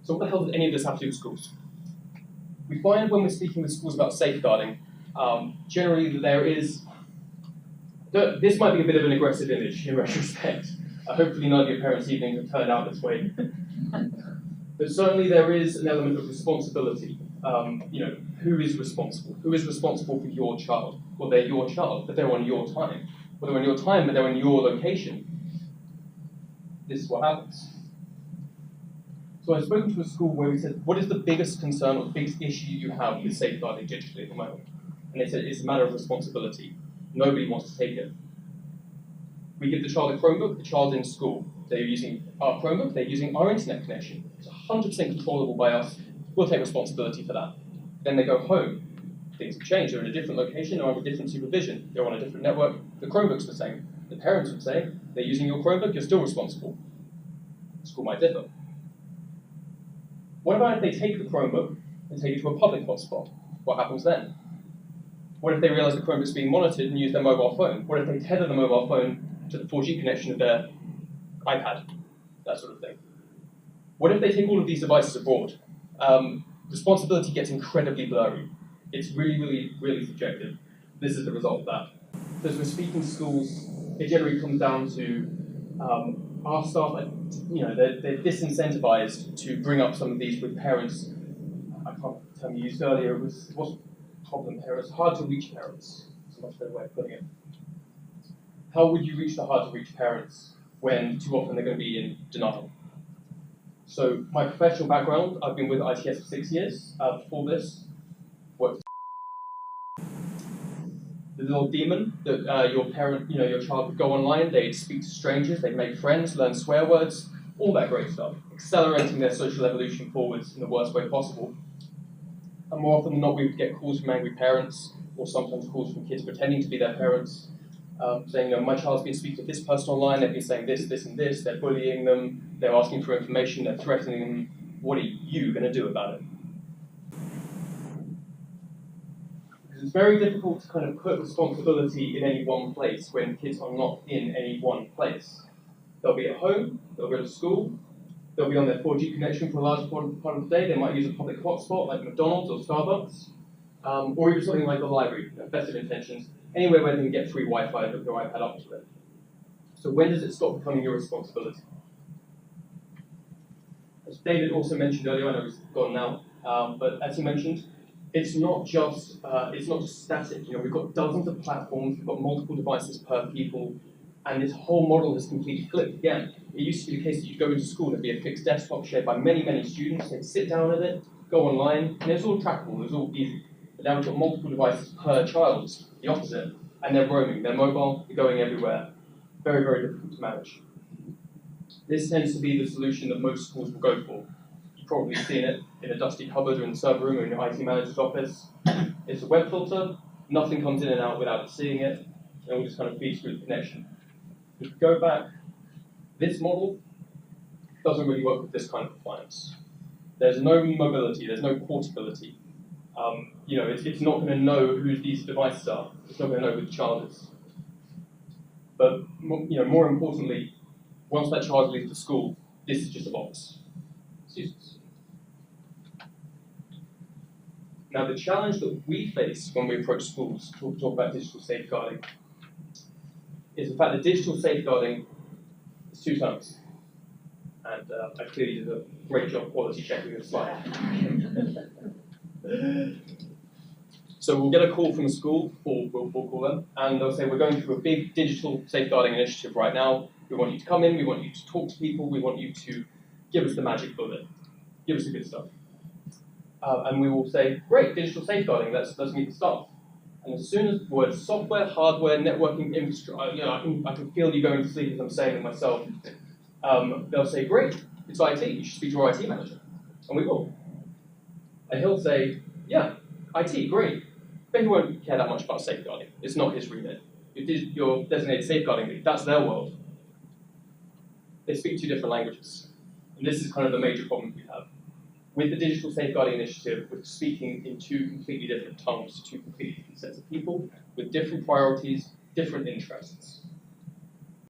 So what the hell does any of this have to do with schools? We find when we're speaking with schools about safeguarding, generally there is, this might be a bit of an aggressive image in retrospect. Hopefully none of your parents' evenings have turned out this way. But certainly there is an element of responsibility. Who is responsible? Who is responsible for your child? Well, they're your child, but they're on your time. Well, they're on your time, but they're in your location. This is what happens. So I've spoken to a school where we said, what is the biggest concern or the biggest issue you have with safeguarding digitally at the moment? And they said, it's a matter of responsibility. Nobody wants to take it. We give the child a Chromebook, the child's in school. They're using our Chromebook, they're using our internet connection. It's 100% controllable by us. We'll take responsibility for that. Then they go home. Things have changed. They're in a different location, they're under different supervision. They're on a different network. The Chromebook's the same. The parents would say, they're using your Chromebook, you're still responsible. The school might differ. What about if they take the Chromebook and take it to a public hotspot? What happens then? What if they realize the Chromebook's being monitored and use their mobile phone? What if they tether the mobile phone to the 4G connection of their iPad? That sort of thing. What if they take all of these devices abroad? Responsibility gets incredibly blurry. It's really, really, really subjective. This is the result of that. So as we're speaking to schools, it generally comes down to our staff, they're disincentivized to bring up some of these with parents. I can't tell you used earlier, it wasn't problem parents, hard to reach parents. That's a much better way of putting it. How would you reach the hard to reach parents when too often they're going to be in denial? So my professional background, I've been with ITS for 6 years. Before this, worked. The little demon that your child would go online, they'd speak to strangers, they'd make friends, learn swear words, all that great stuff, accelerating their social evolution forwards in the worst way possible. And more often than not, we would get calls from angry parents, or sometimes calls from kids pretending to be their parents, saying, my child's been speaking to this person online, they've been saying this, this, and this, they're bullying them, they're asking for information, they're threatening them, what are you going to do about it? Because it's very difficult to kind of put responsibility in any one place when kids are not in any one place. They'll be at home, they'll go to school, they'll be on their 4G connection for a large part of the day, they might use a public hotspot like McDonald's or Starbucks, or even something like the library, best of intentions, anywhere where they can get free Wi-Fi and hook their iPad up to it. So when does it stop becoming your responsibility? As David also mentioned earlier, I know he's gone now, but as he mentioned, it's not just static. We've got dozens of platforms, we've got multiple devices per people, and this whole model has completely flipped again. It used to be the case that you'd go into school, there'd be a fixed desktop shared by many, many students, they'd sit down at it, go online, and it's all trackable, it was all easy. But now we've got multiple devices per child, it's the opposite, and they're roaming, they're mobile, they're going everywhere. Very, very difficult to manage. This tends to be the solution that most schools will go for. You've probably seen it in a dusty cupboard or in the server room or in your IT manager's office. It's a web filter, nothing comes in and out without seeing it, and it will just kind of feed through the connection. If you go back, this model doesn't really work with this kind of compliance. There's no mobility, there's no portability. It's not going to know who these devices are. It's not going to know who the child is. But more importantly, once that child leaves the school, this is just a box. It's useless. Now, the challenge that we face when we approach schools to talk about digital safeguarding is the fact that digital safeguarding is two terms. And I clearly did a great job quality checking this slide. So we'll get a call from a school, or we'll call them, and they'll say, we're going through a big digital safeguarding initiative right now. We want you to come in, we want you to talk to people, we want you to give us the magic bullet, give us the good stuff. And we will say, great, digital safeguarding, let's meet the staff. And as soon as the words software, hardware, networking, infrastructure, I can feel you going to sleep as I'm saying it myself. They'll say, great, it's IT, you should speak to our IT manager. And we will. And he'll say, yeah, IT, great. But he won't care that much about safeguarding. It's not his remit. Your designated safeguarding lead, that's their world. They speak two different languages. And this is kind of the major problem we have. With the Digital Safeguarding Initiative, we're speaking in two completely different tongues to two completely different sets of people with different priorities, different interests.